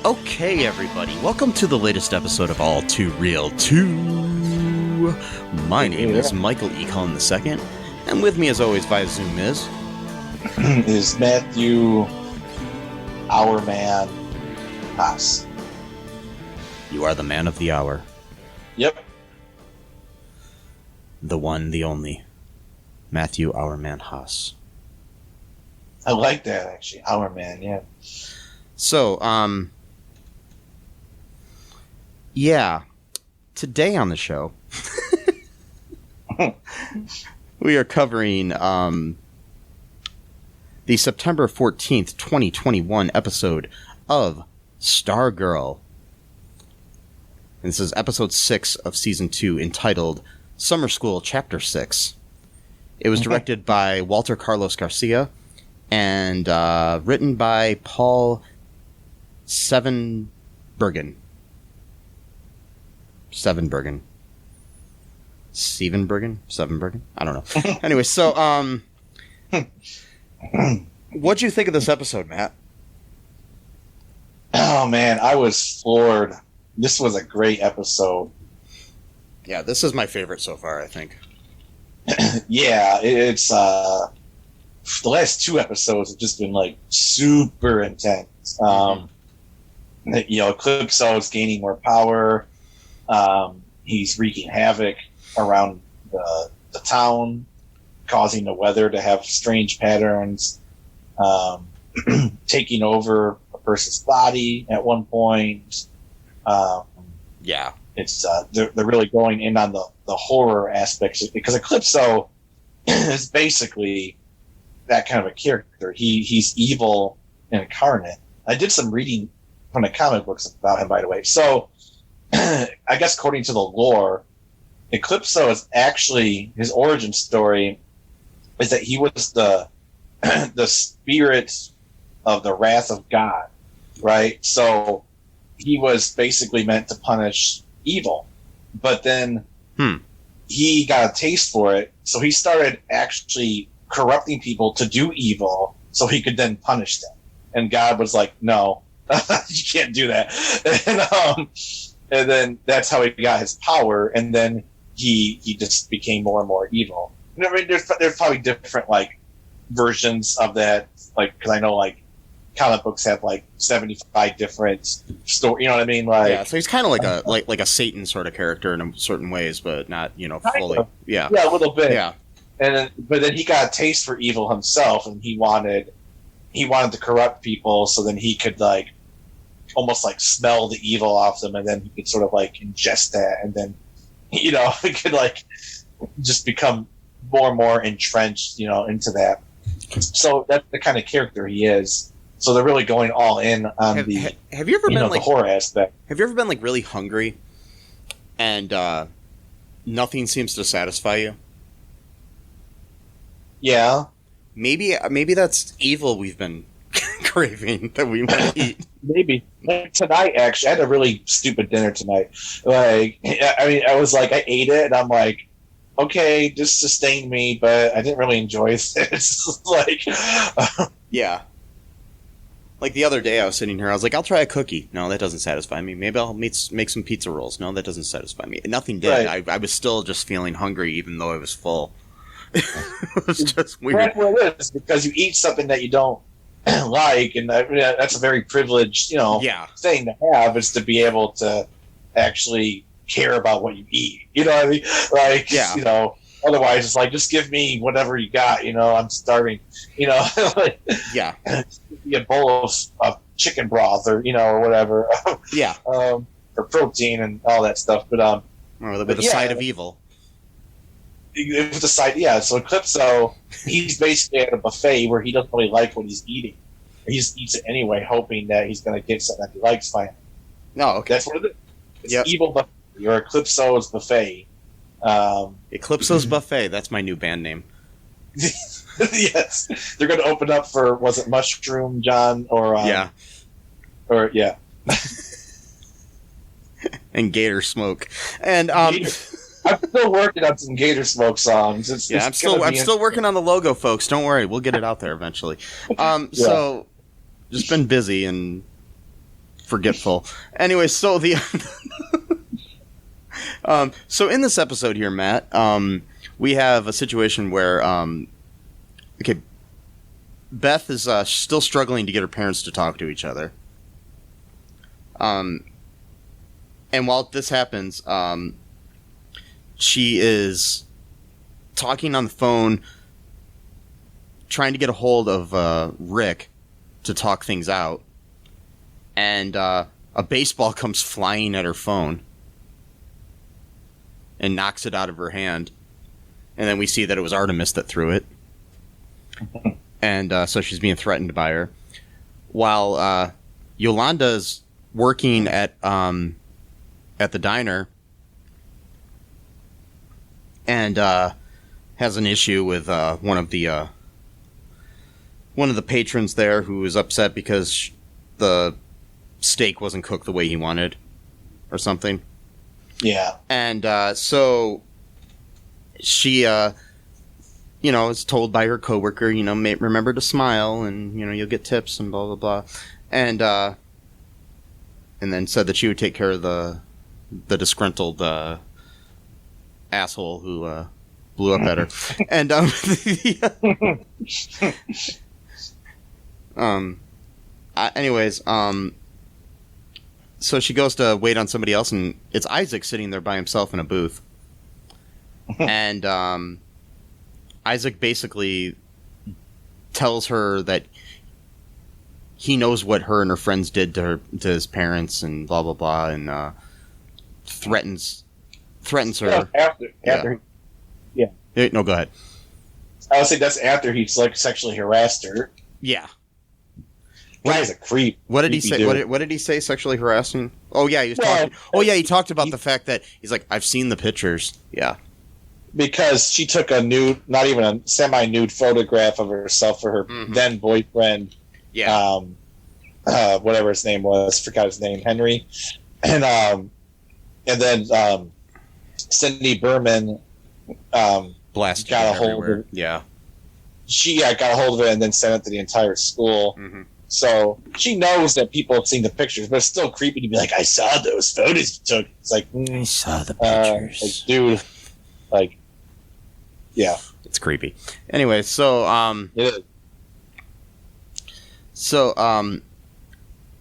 Okay, everybody, welcome to the latest episode of All Too Real 2. My name is Michael E. Cullen II, and with me, as always, via Zoom is Matthew, our man, Haas. You are the man of the hour. Yep. The one, the only. Matthew, our man, Haas. I like that, actually. Our man, yeah. So, yeah, today on the show, we are covering the September 14th, 2021 episode of Stargirl. And this is episode 6 of season 2, entitled Summer School Chapter 6. It was directed by Walter Carlos Garcia and written by Paul Sevenbergen. I don't know. Anyway, so, what'd you think of this episode, Matt? Oh, man, I was floored. This was a great episode. Yeah, this is my favorite so far, I think. Yeah, it's, the last 2 episodes have just been, like, super intense. You know, Eclipso's gaining more power. He's wreaking havoc around the town, causing the weather to have strange patterns, taking over a person's body at one point. Yeah. It's they're really going in on the horror aspects, because Eclipso is basically that kind of a character. He's evil incarnate. I did some reading from the comic books about him, by the way. So, I guess according to the lore, Eclipso is actually, his origin story is that he was the spirit of the wrath of God, right? So he was basically meant to punish evil, but then he got a taste for it, so he started actually corrupting people to do evil so he could then punish them. And God was like, no, you can't do that. And then that's how he got his power, and then he just became more and more evil. I mean, there's probably different, like, versions of that, like, because I know, like, comic books have, like, 75 different stories, you know what I mean? Like, yeah, so he's kind of like a Satan sort of character in certain ways, but not, you know, fully. Yeah, a little bit. Yeah, but then he got a taste for evil himself, and he wanted to corrupt people, so then he could, like, almost like smell the evil off them, and then he could sort of like ingest that, and then, you know, he could like just become more and more entrenched, you know, into that. So that's the kind of character he is. So they're really going all in on have you ever been like the horror aspect. Have you ever been like really hungry and nothing seems to satisfy you? Yeah. Maybe that's evil we've been craving that we want to eat. Maybe. Like tonight, actually, I had a really stupid dinner tonight. Like, I mean, I was like, I ate it, and I'm like, okay, this sustained me, but I didn't really enjoy this. Like, yeah. Like the other day, I was sitting here, I was like, I'll try a cookie. No, that doesn't satisfy me. Maybe I'll make some pizza rolls. No, that doesn't satisfy me. Nothing did. Right. I was still just feeling hungry, even though I was full. It was just weird. That's what it is, because you eat something that you don't like, and that's a very privileged, you know, thing to have, is to be able to actually care about what you eat. You know what I mean? Like, you know, otherwise it's like, just give me whatever you got. You know, I'm starving. You know, like, a bowl of chicken broth, or you know, or whatever. For protein and all that stuff. But with a side of evil. With the side, so Eclipso, he's basically at a buffet where he doesn't really like what he's eating. He just eats it anyway, hoping that he's going to get something that he likes finally. No, okay. That's what it is. It's Yep. Evil Buffet, or Eclipso's Buffet. Eclipso's Buffet. That's my new band name. Yes, they're going to open up for, was it Mushroom John or Yeah. or yeah, And Gator Smoke. And Gator. I'm still working on some Gator Smoke songs. I'm still working on the logo, folks. Don't worry, we'll get it out there eventually. So just been busy and forgetful. Anyway, so the so in this episode here, Matt, we have a situation where okay, Beth is still struggling to get her parents to talk to each other. And while this happens, she is talking on the phone, trying to get a hold of Rick to talk things out. And a baseball comes flying at her phone and knocks it out of her hand. And then we see that it was Artemis that threw it. And so she's being threatened by her. While Yolanda's working at the diner and has an issue with one of the patrons there who is upset because the steak wasn't cooked the way he wanted or something. Yeah. And so she is told by her coworker, remember to smile and you'll get tips and blah blah blah. And then said that she would take care of the disgruntled asshole who blew up at her. And so she goes to wait on somebody else, and it's Isaac sitting there by himself in a booth. And Isaac basically tells her that he knows what her and her friends did to his parents and blah blah blah, and threatens her. After. No, go ahead. I would say that's after he's like sexually harassed her. Yeah. Guy's a creep. What did he say? What did he say? Sexually harassing? Oh yeah, he was talking. Oh yeah, he talked about the fact that he's like, I've seen the pictures. Yeah. Because she took a nude, not even a semi-nude photograph of herself for her then boyfriend. Yeah. Whatever his name was, forgot his name, Henry, and then Cindy Berman Blasted got a hold of it. Yeah. She got a hold of it and then sent it to the entire school. Mm-hmm. So she knows that people have seen the pictures, but it's still creepy to be like, I saw those photos you took. It's like, I saw the pictures. like, dude, like, yeah. It's creepy. Anyway, so, It is. So,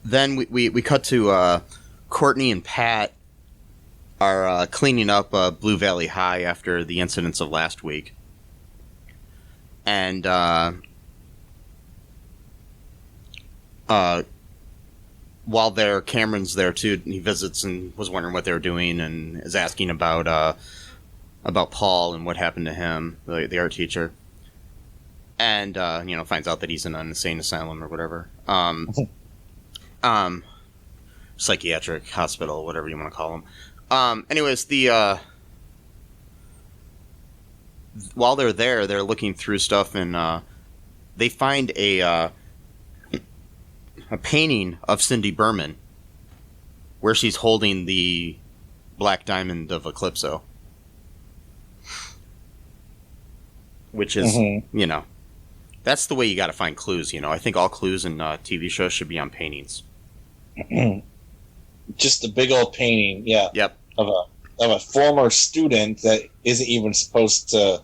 then we cut to, Courtney and Pat are, cleaning up, Blue Valley High after the incidents of last week. And, while there, Cameron's there too. He visits and was wondering what they were doing, and is asking about Paul and what happened to him, the art teacher, and finds out that he's in an insane asylum or whatever, psychiatric hospital, whatever you want to call them. Anyways, while they're there, they're looking through stuff, and they find a painting of Cindy Berman where she's holding the black diamond of Eclipso, which is, that's the way you got to find clues. I think all clues in TV shows should be on paintings. Just a big old painting, yeah. Yep. Of a former student that isn't even supposed to,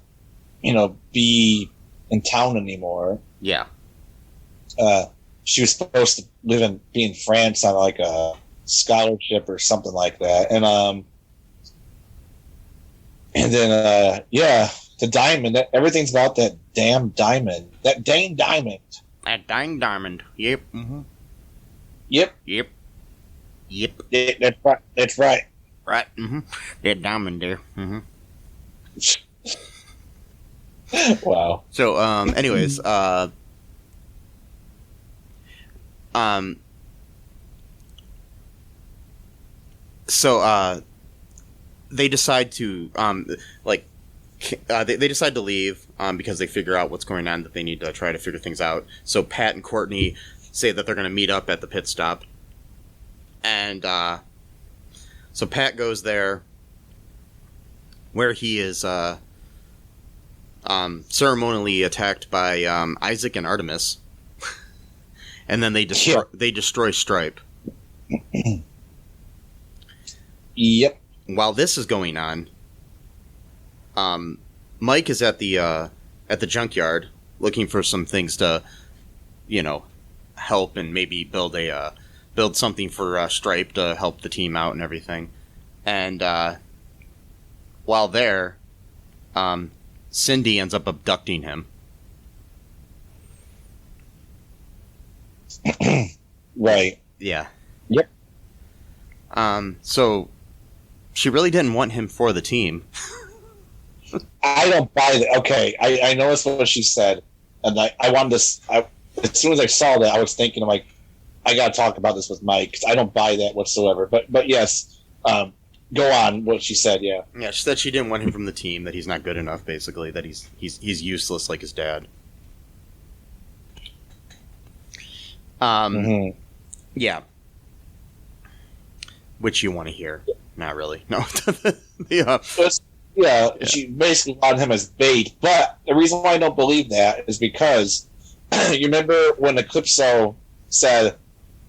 be in town anymore. Yeah. She was supposed to be in France on like a scholarship or something like that, and then the diamond. Everything's about that damn diamond. That dang diamond. That dang diamond. Yep. Mm-hmm. Yep. Yep. Yep. Yeah, that's right. That's right. Right. Mm-hmm. That diamond there. Mm-hmm. Wow. So, anyways, So they decide to they decide to leave because they figure out what's going on, that they need to try to figure things out. So Pat and Courtney say that they're going to meet up at the pit stop, and so Pat goes there, where he is ceremonially attacked by Isaac and Artemis, and then they destroy Stripe. Yep. While this is going on, Mike is at the junkyard looking for some things to, help and maybe build something for Stripe to help the team out and everything. And while there, Cindy ends up abducting him. Right. Yeah. Yep. So she really didn't want him for the team. I don't buy that. Okay, I noticed what she said, and I wanted to. As soon as I saw that, I was thinking, I'm like, I got to talk about this with Mike, because I don't buy that whatsoever. But yes, go on. What she said, yeah. Yeah, she said she didn't want him from the team. That he's not good enough, basically. That he's useless like his dad. Yeah. Which you want to hear? Not really. No. Yeah. Yeah, she basically wanted him as bait. But the reason why I don't believe that is because you remember when Eclipso said,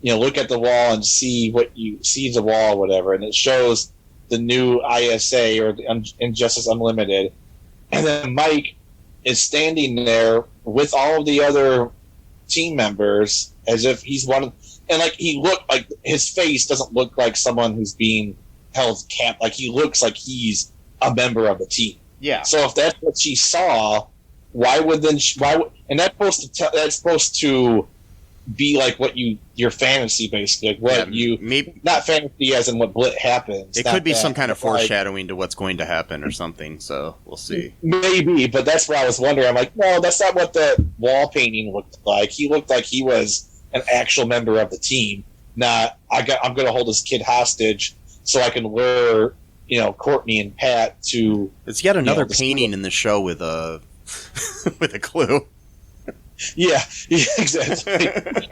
look at the wall and see what you see the wall or whatever, and it shows the new ISA or the Injustice Unlimited, and then Mike is standing there with all of the other team members as if he's one of, and he looked like his face doesn't look like someone who's being held camp. Like he looks like he's a member of the team. Yeah. So if that's what she saw, why would and that's supposed to be like what your fantasy, basically, like what maybe not fantasy as in what happens. It could be some kind of foreshadowing to what's going to happen or something. So we'll see. Maybe, but that's what I was wondering. I'm like, no, that's not what the wall painting looked like. He looked like he was an actual member of the team. Not I'm going to hold this kid hostage so I can lure Courtney and Pat to. It's yet another painting in the show with a with a clue. Yeah, exactly.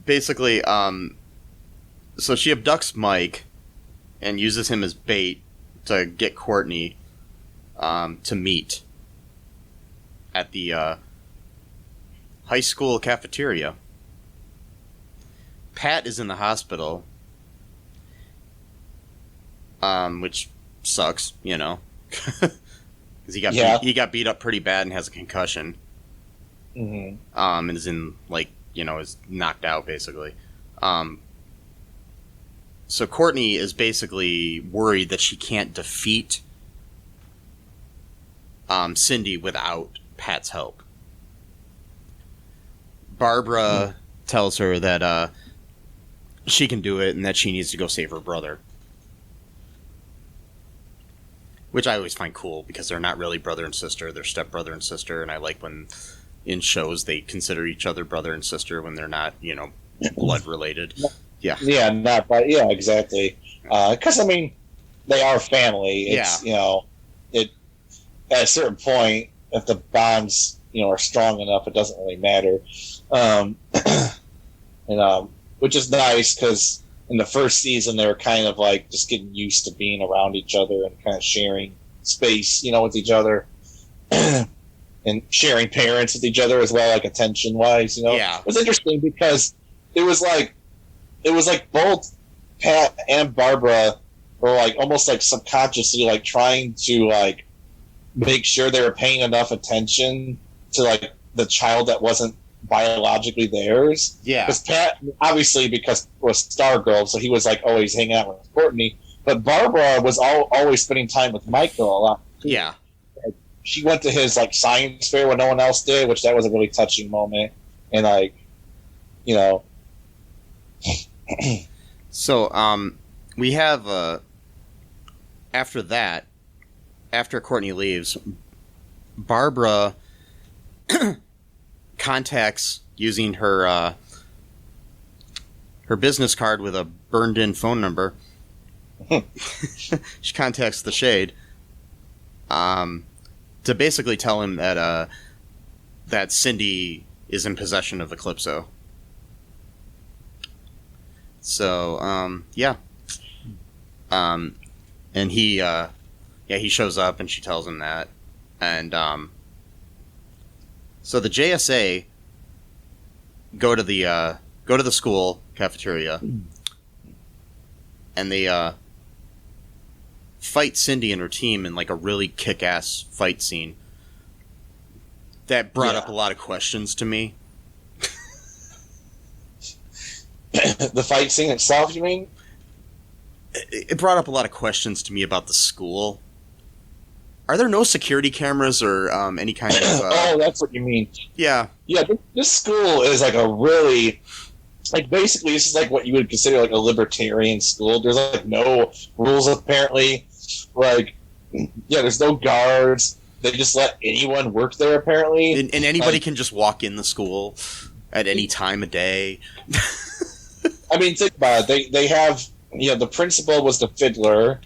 Basically, so she abducts Mike and uses him as bait to get Courtney to meet at the high school cafeteria. Pat is in the hospital, which sucks, because he got beat up pretty bad and has a concussion. Mm-hmm. And is in is knocked out basically. So Courtney is basically worried that she can't defeat Cindy without Pat's help. Barbara tells her that she can do it and that she needs to go save her brother. Which I always find cool, because they're not really brother and sister, they're stepbrother and sister, and I like when in shows they consider each other brother and sister when they're not, blood related. Yeah. Yeah, exactly. Because, they are family. It's, at a certain point, if the bonds, are strong enough, it doesn't really matter. Which is nice, because in the first season, they were kind of just getting used to being around each other and kind of sharing space, with each other. And sharing parents with each other as well, attention wise, Yeah. It was interesting because it was like both Pat and Barbara were almost subconsciously trying to make sure they were paying enough attention to the child that wasn't biologically theirs. Yeah. Because Pat, obviously, because it was Stargirl, so he was always hanging out with Courtney. But Barbara was always spending time with Michael a lot. Yeah. She went to his science fair when no one else did, which that was a really touching moment. And So we have after Courtney leaves, Barbara contacts using her business card with a burned-in phone number. She contacts the Shade to basically tell him that that Cindy is in possession of Eclipso. So, yeah. And he shows up and she tells him that. And, so the JSA go to the school cafeteria and they, fight Cindy and her team in like a really kick-ass fight scene that brought up a lot of questions to me. The fight scene itself, you mean? It brought up a lot of questions to me about the school. Are there no security cameras or any kind of... oh, that's what you mean. Yeah. Yeah, this school is like a really... Like, basically, this is like what you would consider like a libertarian school. There's like no rules, apparently. Like, yeah, there's no guards. They just let anyone work there, apparently. And anybody can just walk in the school at any time of day. I mean, think about it. They have, the principal was the fiddler.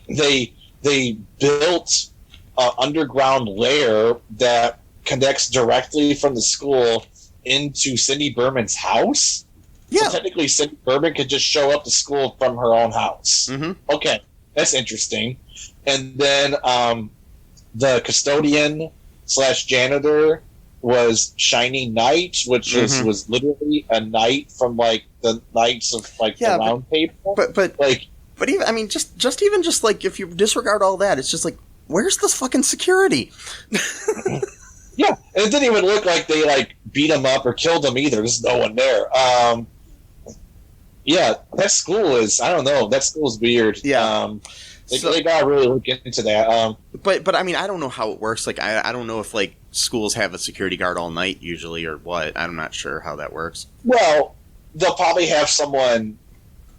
They built an underground lair that connects directly from the school into Cindy Berman's house. Yeah. So technically, Cindy Berman could just show up to school from her own house. Mm-hmm. Okay, that's interesting. And then the custodian / janitor was Shiny Knight, which was literally a knight from like the Knights of the Round Table. But even, I mean, just even like if you disregard all that, it's just like, where's this fucking security? Yeah, and it didn't even look like they like beat him up or killed him either. There's no one there. Yeah, that school is, I don't know, that school's weird. Yeah. They gotta really look into that. But I mean, I don't know how it works. Like, I don't know if like schools have a security guard all night usually or what. I'm not sure how that works. Well, they'll probably have someone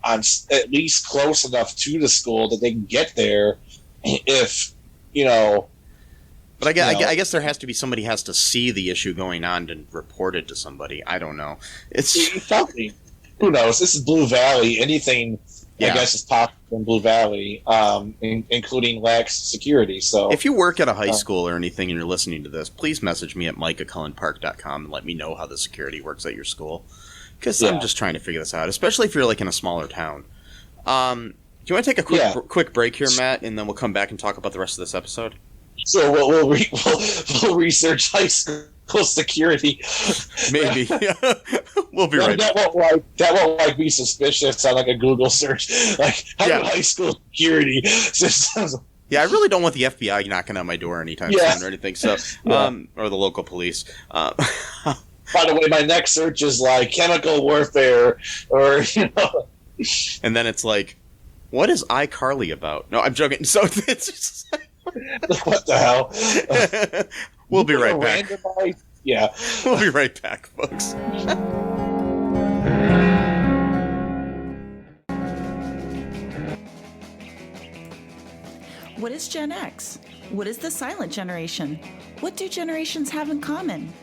on at least close enough to the school that they can get there if, But I guess there has to be somebody has to see the issue going on and report it to somebody. I don't know. It's probably, who knows? This is Blue Valley. Anything, I guess, is possible in Blue Valley, including lax security. So, if you work at a high school or anything and you're listening to this, please message me at mike@cullenpark.com and let me know how the security works at your school. Because I'm just trying to figure this out, especially if you're like in a smaller town. Do you want to take a quick break here, Matt, and then we'll come back and talk about the rest of this episode? So we'll research high school security. Maybe. We'll be right back. That won't be suspicious on like a Google search. Like high school security systems. Yeah, I really don't want the FBI knocking on my door anytime soon or anything. So, or the local police. By the way, my next search is like chemical warfare, or And then it's like, what is iCarly about? No, I'm joking. So it's just what the hell? We'll be right back. Yeah. We'll be right back, folks. What is Gen X? What is the silent generation? What do generations have in common?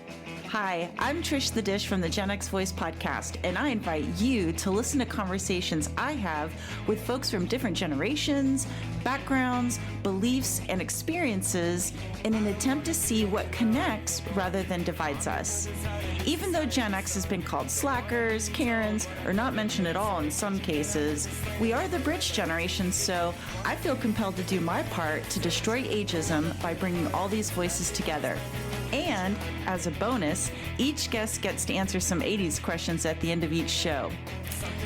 Hi, I'm Trish the Dish from the Gen X Voice podcast, and I invite you to listen to conversations I have with folks from different generations, backgrounds, beliefs, and experiences in an attempt to see what connects rather than divides us. Even though Gen X has been called slackers, Karens, or not mentioned at all in some cases, we are the bridge generation, so I feel compelled to do my part to destroy ageism by bringing all these voices together. And, as a bonus, each guest gets to answer some 80s questions at the end of each show.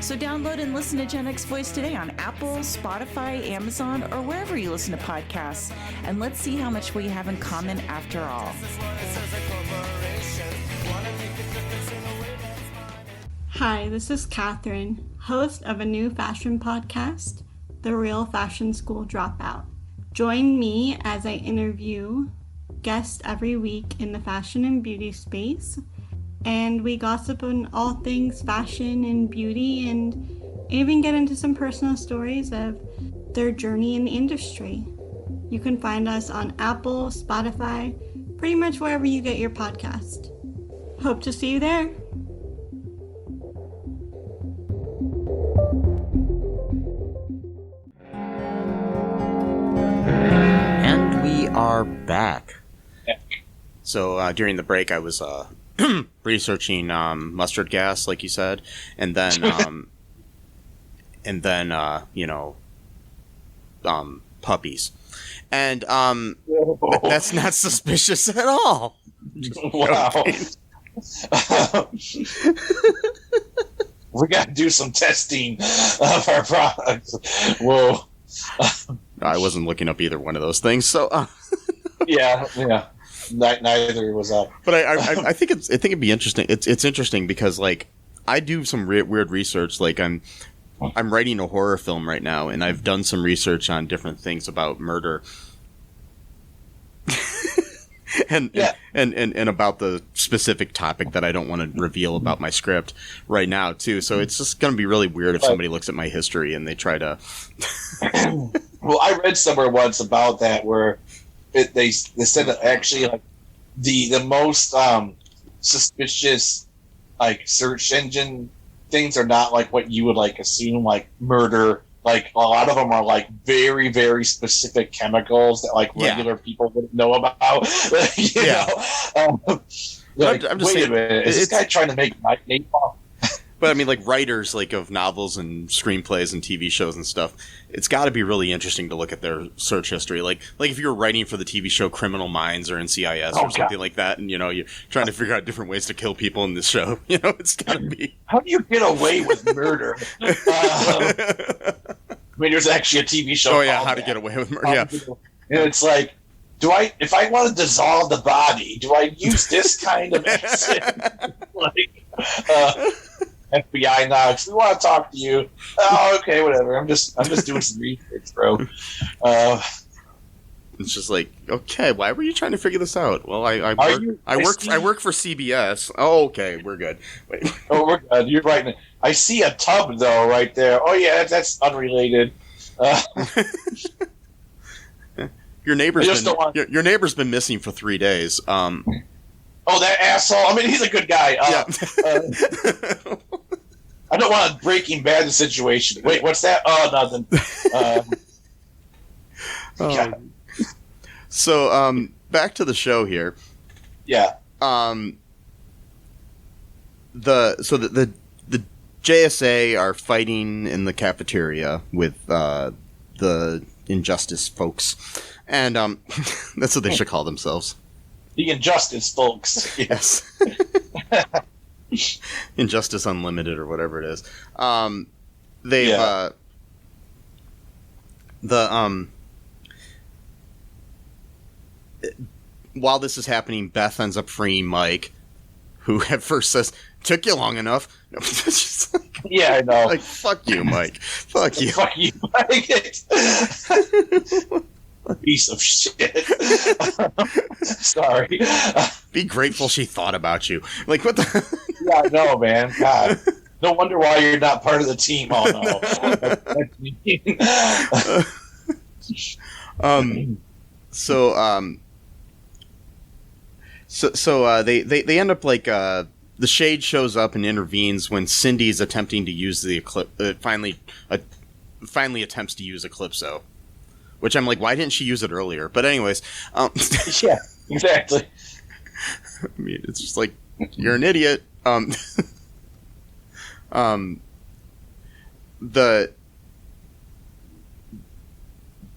So download and listen to Gen X Voice today on Apple, Spotify, Amazon, or wherever you listen to podcasts. And let's see how much we have in common after all. Hi, this is Catherine, host of a new fashion podcast, The Real Fashion School Dropout. Join me as I interview guests every week in the fashion and beauty space, and we gossip on all things fashion and beauty, and even get into some personal stories of their journey in the industry. You can find us on Apple, Spotify, pretty much wherever you get your podcast. Hope to see you there. are back. Yeah. So during the break, I was researching mustard gas, like you said, and then puppies, and that's not suspicious at all. Wow. We got to do some testing of our products. Whoa. I wasn't looking up either one of those things, so Yeah. Neither was up. But I think it'd be interesting. It's interesting because like I do some weird research. Like I'm writing a horror film right now, and I've done some research on different things about murder. and about the specific topic that I don't want to reveal about my script right now too. So it's just going to be really weird if somebody looks at my history and they try to. Well, I read somewhere once about that where they said that actually like the most suspicious like search engine things are not like what you would like assume, like murder. Like a lot of them are like very, very specific chemicals that like regular people wouldn't know about. you know? Like, I'm just wait saying, a minute, is this guy trying to make napalm? But I mean, like writers like of novels and screenplays and TV shows and stuff, it's got to be really interesting to look at their search history. Like if you're writing for the TV show Criminal Minds or NCIS or something like that, and you're trying to figure out different ways to kill people in this show, it's got to be. How do you get away with murder? I mean, there's actually a TV show. Oh yeah, How to Get Away with Murder. Yeah, and it's like, if I want to dissolve the body, do I use this kind of acid? Like, FBI knocks. We want to talk to you. Oh, okay, whatever. I'm just doing some research, bro. It's just like, okay, why were you trying to figure this out? Well, I work for CBS. Oh, okay, we're good. Wait. Oh, we're good. You're right. I see a tub though right there. Oh yeah, that's unrelated. Your neighbor's been missing for 3 days. Oh, that asshole! I mean, he's a good guy. I don't want to Breaking Bad the situation. Wait, what's that? Oh, nothing. So, back to the show here. Yeah. The JSA are fighting in the cafeteria with the Injustice folks, and that's what they should call themselves. The Injustice folks. Yes. Injustice Unlimited or whatever it is. While this is happening, Beth ends up freeing Mike, who at first says, "Took you long enough." Yeah, I know. Like, fuck you, Mike. Fuck you. Fuck you, Mike. Piece of shit. Sorry. Be grateful she thought about you. Like, what the? Yeah, I know, man. God. No wonder why you're not part of the team. Oh, no. So they end up like the Shade shows up and intervenes when Cindy's attempting to use the finally attempts to use Eclipso, which I'm like, why didn't she use it earlier? But anyways, yeah, exactly. I mean, it's just like, you're an idiot.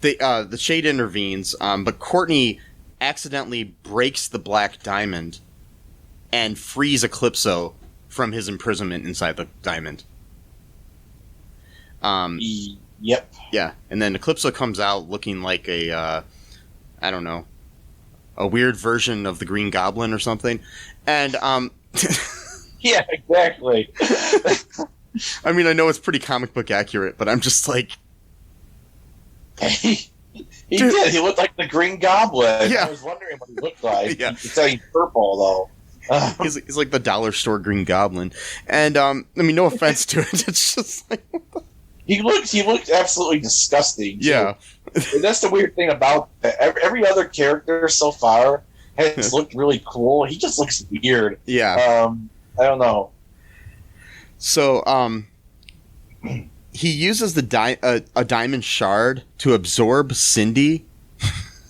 The Shade intervenes, but Courtney accidentally breaks the black diamond and frees Eclipso from his imprisonment inside the diamond. Yep. Yeah, and then Eclipso comes out looking like a weird version of the Green Goblin or something, and yeah, exactly. I mean, I know it's pretty comic book accurate, but I'm just like, he did. He looked like the Green Goblin. Yeah. I was wondering what he looked like. Yeah. He's saying purple though. He's like the dollar store Green Goblin, and I mean, no offense to it, it's just like, he looked absolutely disgusting. Too. Yeah. And that's the weird thing about that. Every other character so far has looked really cool. He just looks weird. Yeah. I don't know. So, he uses a diamond shard to absorb Cindy.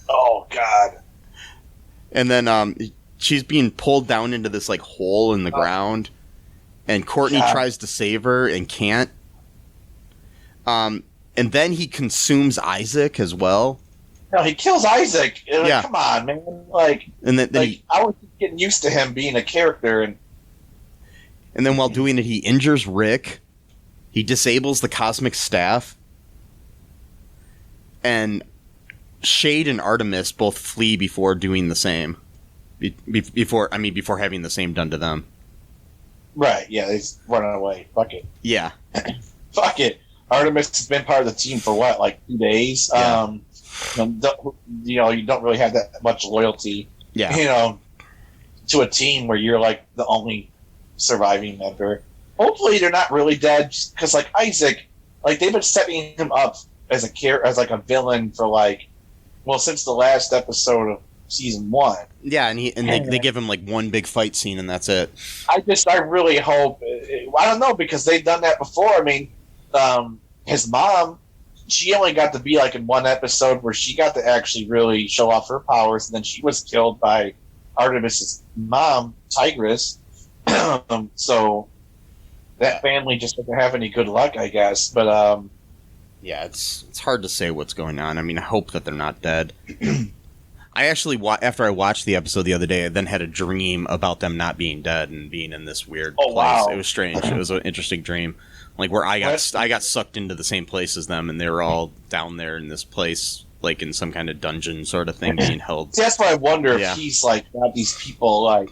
Oh God. And then she's being pulled down into this like hole in the ground, and Courtney tries to save her and can't. And then he consumes Isaac as well. No, he kills Isaac. Like, Yeah. Come on, man. Like, And then like I was getting used to him being a character, and then while doing it, he injures Rick. He disables the cosmic staff. And Shade and Artemis both flee before doing the same. Before having the same done to them. right, yeah, he's running away. Fuck it. Yeah. Fuck it. Artemis has been part of the team for what, like 2 days? Yeah. You don't really have that much loyalty, Yeah. To a team where you're like the only surviving member. Hopefully they're not really dead, because like Isaac, like they've been setting him up as a villain for since the last episode of season 1. Yeah, and they give him like one big fight scene and that's it. I really hope. I don't know, because they've done that before. I mean, his mom, she only got to be like in one episode where she got to actually really show off her powers, and then she was killed by Artemis's mom, Tigress. So that family just doesn't have any good luck, I guess. But yeah, it's hard to say what's going on. I mean, I hope that they're not dead. I actually, after I watched the episode the other day, I then had a dream about them not being dead and being in this weird place. Wow. It was strange. It was an interesting dream, like where I got sucked into the same place as them, and they were all down there in this place, like in some kind of dungeon sort of thing, being held. See, that's why I wonder Yeah. if he's like got these people like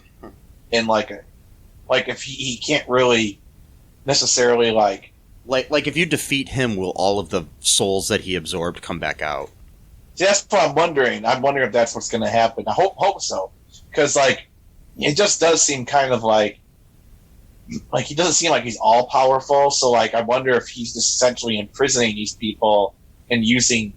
in like if he can't really necessarily like. Like if you defeat him, will all of the souls that he absorbed come back out? See, that's what I'm wondering. I'm wondering if that's what's going to happen. I hope so, because like it just does seem kind of like he doesn't seem like he's all powerful. So like I wonder if he's just essentially imprisoning these people and using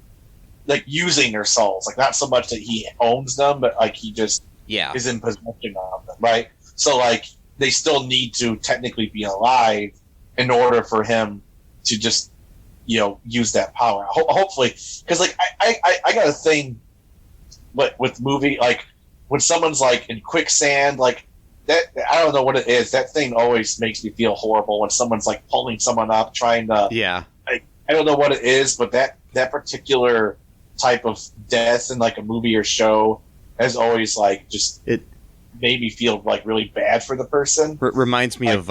their souls. Like not so much that he owns them, but like he just is in possession of them, right? So like they still need to technically be alive in order for him to just use that power. Hopefully, because like I got a thing with movie, like when someone's like in quicksand, like that, I don't know what it is. That thing always makes me feel horrible when someone's like pulling someone up, trying to. Yeah. I don't know what it is, but that particular type of death in like a movie or show has always like it made me feel like really bad for the person. Reminds me of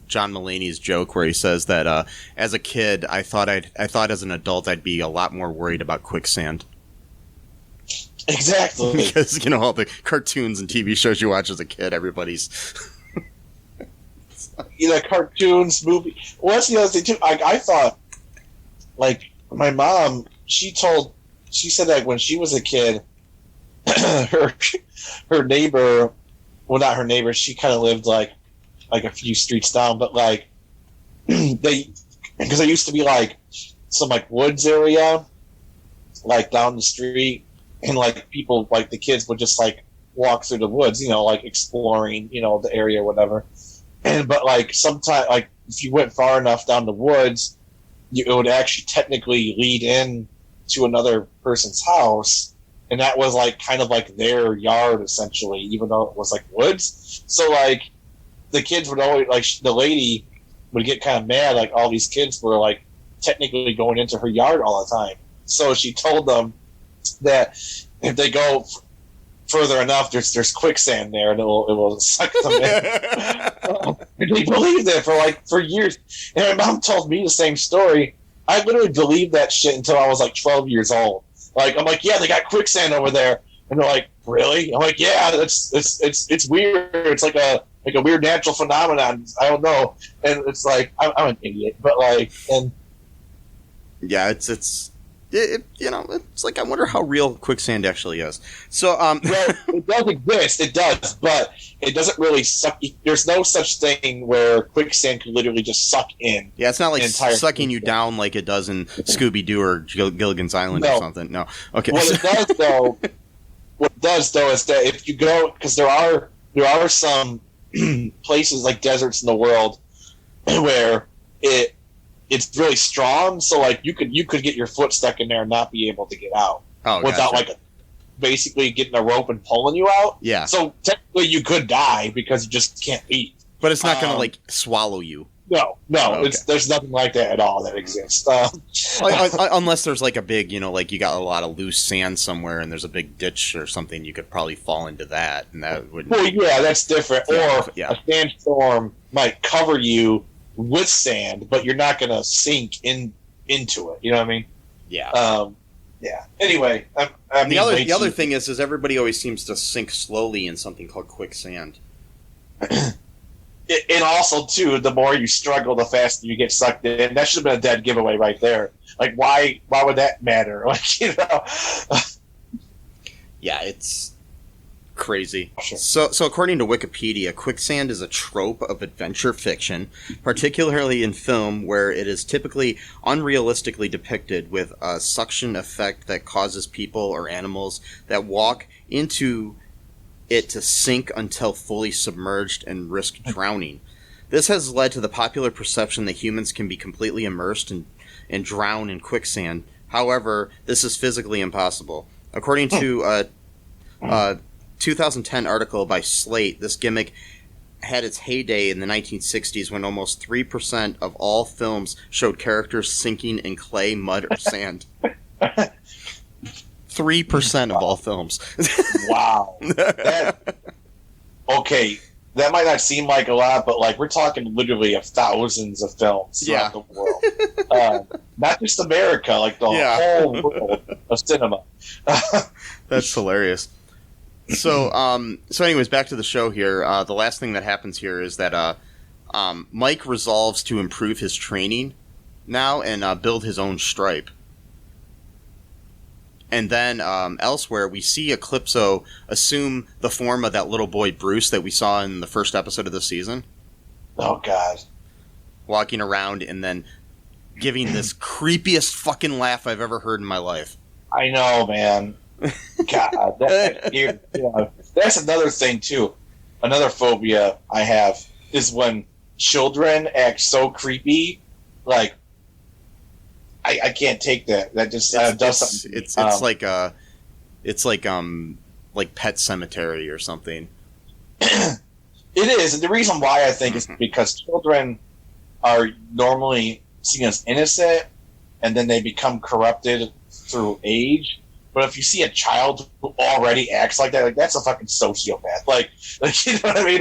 John Mulaney's joke where he says that as a kid I thought as an adult I'd be a lot more worried about quicksand. Exactly. Because all the cartoons and TV shows you watch as a kid, everybody's cartoons, movie. Well, that's the other thing too. I thought, like, my mom, she said that when she was a kid, her neighbor, well, not her neighbor, she kind of lived like a few streets down, but like because there used to be like some like woods area like down the street, and like people, like the kids would just like walk through the woods, like exploring, the area or whatever. But like sometimes, like if you went far enough down the woods, it would actually technically lead in to another person's house, and that was like kind of like their yard essentially, even though it was like woods. So like the kids would always, like, the lady would get kind of mad, like all these kids were like technically going into her yard all the time. So she told them that if they go further enough, there's quicksand there, and it will suck them in. And they believed it for years. And my mom told me the same story. I literally believed that shit until I was like 12 years old. Like, I'm like, yeah, they got quicksand over there, and they're like, really? I'm like, yeah, it's weird. It's like a weird natural phenomenon. I don't know. And it's like I'm an idiot, but like, and yeah, it's like, I wonder how real quicksand actually is. So, well, it does exist. It does, but it doesn't really suck. There's no such thing where quicksand could literally just suck in. Yeah, it's not like sucking you down like it does in Scooby-Doo or Gilligan's Island or something. No. Okay. What it does though is that if you go, because there are some places like deserts in the world where it's really strong, so like you could get your foot stuck in there and not be able to get out without basically getting a rope and pulling you out. Yeah. So technically you could die because you just can't eat. But it's not going to, like, swallow you. No. Oh, okay. There's nothing like that at all that exists. Unless there's, like, a big, like, you got a lot of loose sand somewhere and there's a big ditch or something, you could probably fall into that, and that wouldn't... Well, yeah, that's different. Yeah, or yeah. a sandstorm might cover you with sand, but you're not going to sink into it. You know what I mean? Yeah. Yeah. Anyway, The other thing is everybody always seems to sink slowly in something called quicksand. And also, too, the more you struggle, the faster you get sucked in. That should have been a dead giveaway right there. Like, why would that matter? Like, you know. Yeah, it's crazy. Sure. So according to Wikipedia, quicksand is a trope of adventure fiction, particularly in film, where it is typically unrealistically depicted with a suction effect that causes people or animals that walk into it to sink until fully submerged and risk drowning. This has led to the popular perception that humans can be completely immersed and drown in quicksand. However, this is physically impossible. According to a 2010 article by Slate, this gimmick had its heyday in the 1960s when almost 3% of all films showed characters sinking in clay, mud, or sand. 3% of all films. Wow. Okay, that might not seem like a lot, but like we're talking literally of thousands of films throughout the world. Not just America, like the whole world of cinema. That's hilarious. So anyways, back to the show here. The last thing that happens here is that Mike resolves to improve his training now and build his own stripe. And then elsewhere, we see Eclipso assume the form of that little boy Bruce that we saw in the first episode of the season. Oh, God. Walking around and then giving this creepiest fucking laugh I've ever heard in my life. I know, man. God. That's another thing, too. Another phobia I have is when children act so creepy, like, I can't take that. That just does something. It's like Pet Cemetery or something. It is, and the reason why I think is because children are normally seen as innocent, and then they become corrupted through age. But if you see a child who already acts like that, like that's a fucking sociopath. Like you know what I mean?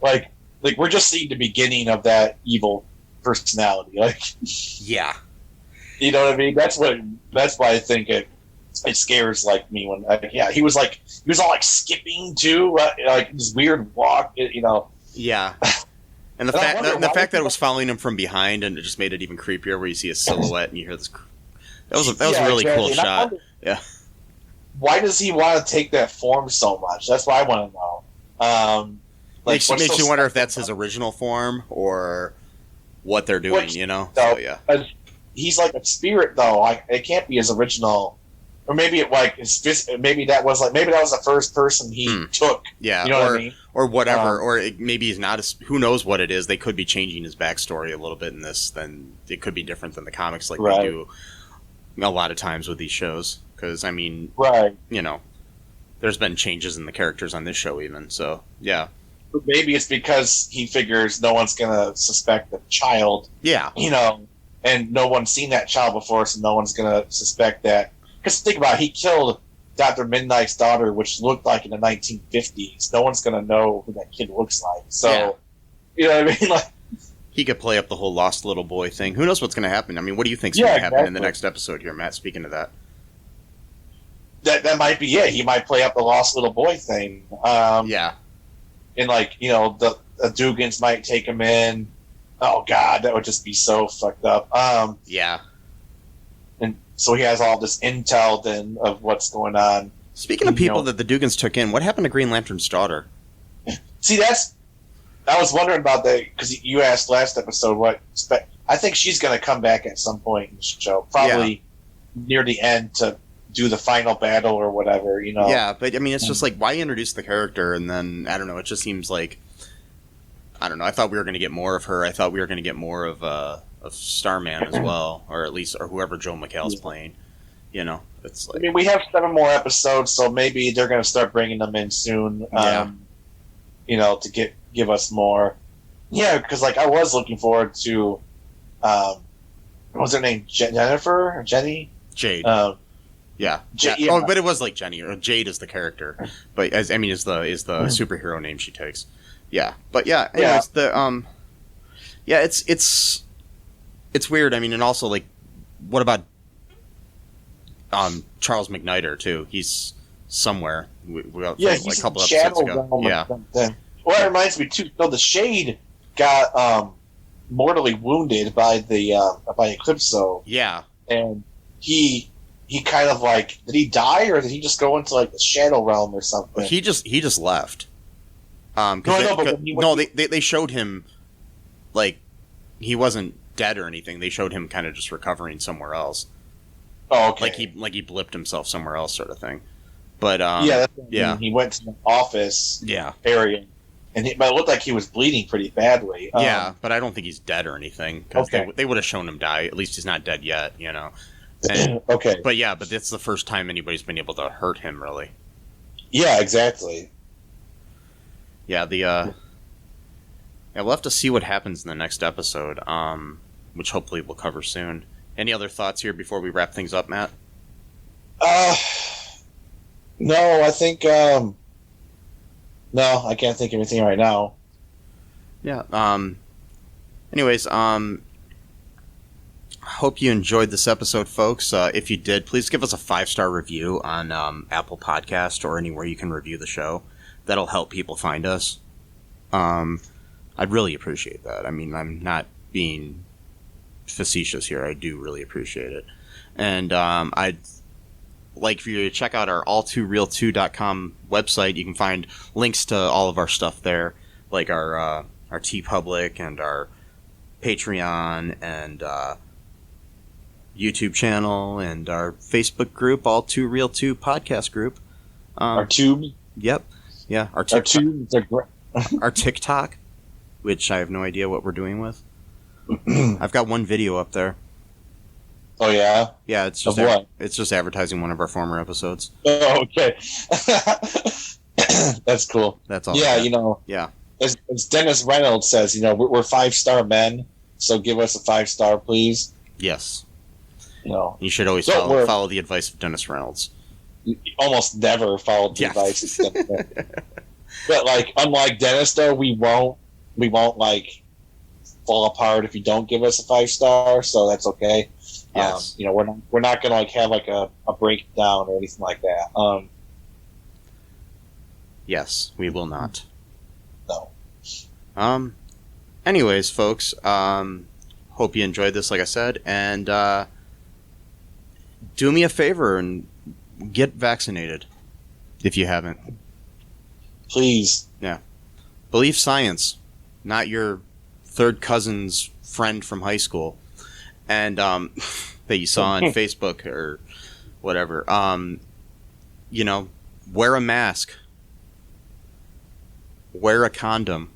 Like we're just seeing the beginning of that evil personality. Like, yeah, you know what I mean? That's why I think it scares like me when he was all like skipping too, like this weird walk, you know. Yeah. And the fact that it was following him from behind, and it just made it even creepier, where you see a silhouette and you hear this. That was a really cool shot. Yeah. Why does he want to take that form so much? That's what I want to know. Makes you wonder if that's his original form or what they're doing, you know? So, yeah. He's like a spirit, though. It can't be his original, or maybe maybe that was the first person he took. Yeah, you know what I mean? Or whatever. Maybe he's not. Who knows what it is? They could be changing his backstory a little bit in this. Then it could be different than the comics, like they do a lot of times with these shows. Because I mean, you know, there's been changes in the characters on this show, even. So yeah. Maybe it's because he figures no one's gonna suspect the child. Yeah, you know, and no one's seen that child before, so no one's gonna suspect that. Because think about it, he killed Dr. Midnight's daughter, which looked like in the 1950s. No one's gonna know who that kid looks like. So, you know what I mean? Like, he could play up the whole lost little boy thing. Who knows what's gonna happen? I mean, what do you think's gonna happen in the next episode here, Matt? Speaking of that. That might be it. He might play up the lost little boy thing. And like, you know, the Dugans might take him in. Oh God, that would just be so fucked up. Yeah. And so he has all this intel then of what's going on. Speaking of people that the Dugans took in, what happened to Green Lantern's daughter? See, I was wondering about that because you asked last episode I think she's going to come back at some point in the show, probably near the end to do the final battle or whatever, you know. Yeah, but I mean, it's just like, why introduce the character and then, I don't know, it just seems like, I don't know, I thought we were going to get more of her. I thought we were going to get more of Starman as well, or at least, or whoever Joel McHale's playing, you know. It's like, I mean, we have 7 more episodes, so maybe they're going to start bringing them in soon. Yeah. To give us more. Yeah, because like I was looking forward to, what was her name? Jennifer or Jenny? Jade. Yeah. Yeah. Oh, but it was like Jenny. Or Jade is the character, but is the superhero name she takes. Yeah, but yeah. Anyways, it's weird. I mean, and also like, what about Charles McNider too? He's somewhere. We got he's like a couple in episodes Shadow ago. Realm or Yeah. something. Well, that reminds me too. So the Shade got mortally wounded by Eclipso. Yeah. And he kind of like, did he die or did he just go into like the Shadow Realm or something? He just left. They showed him like he wasn't dead or anything. They showed him kind of just recovering somewhere else. Oh, okay. Like he blipped himself somewhere else, sort of thing. But he went to the office area, but it looked like he was bleeding pretty badly. But I don't think he's dead or anything because they would have shown him die. At least he's not dead yet, you know. And, okay. But it's the first time anybody's been able to hurt him, really. Yeah, exactly. Yeah, we'll have to see what happens in the next episode, which hopefully we'll cover soon. Any other thoughts here before we wrap things up, Matt? No, I think, no, I can't think of anything right now. Yeah, anyways, hope you enjoyed this episode, folks. If you did, please give us a 5-star review on Apple Podcast or anywhere you can review the show. That'll help people find us. I'd really appreciate that. I mean, I'm not being facetious here. I do really appreciate it. And I'd like for you to check out our all2real2.com website. You can find links to all of our stuff there, like our TeePublic and our Patreon and YouTube channel and our Facebook group, All2Real2 podcast group. Our tube? Yep. Yeah, our TikTok, which I have no idea what we're doing with. I've got one video up there. Oh yeah? Yeah, it's just it's just advertising one of our former episodes. Oh, okay. That's cool. That's all. Yeah, Yeah. As Dennis Reynolds says, we're 5-star men, so give us a 5-star, please. Yes. You should always follow the advice of Dennis Reynolds. Almost never followed the advice of Dennis Reynolds. But like, unlike Dennis, though, we won't like fall apart if you don't give us a 5-star, so that's okay. Yes. We're not gonna like have like a breakdown or anything like that. Yes, we will not. No. Anyways, folks, hope you enjoyed this, like I said, and do me a favor and get vaccinated if you haven't. Please. Yeah. Believe science, not your third cousin's friend from high school, and that you saw on Facebook or whatever. Wear a mask. Wear a condom.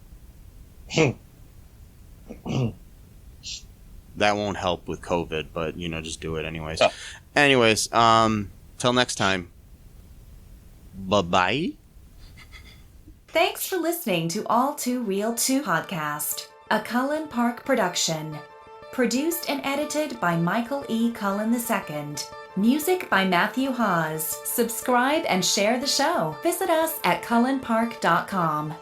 That won't help with COVID, but just do it anyways. Yeah. Anyways, till next time. Bye-bye. Thanks for listening to All Too Real 2 podcast, a Cullen Park production. Produced and edited by Michael E. Cullen II. Music by Matthew Hawes. Subscribe and share the show. Visit us at cullenpark.com.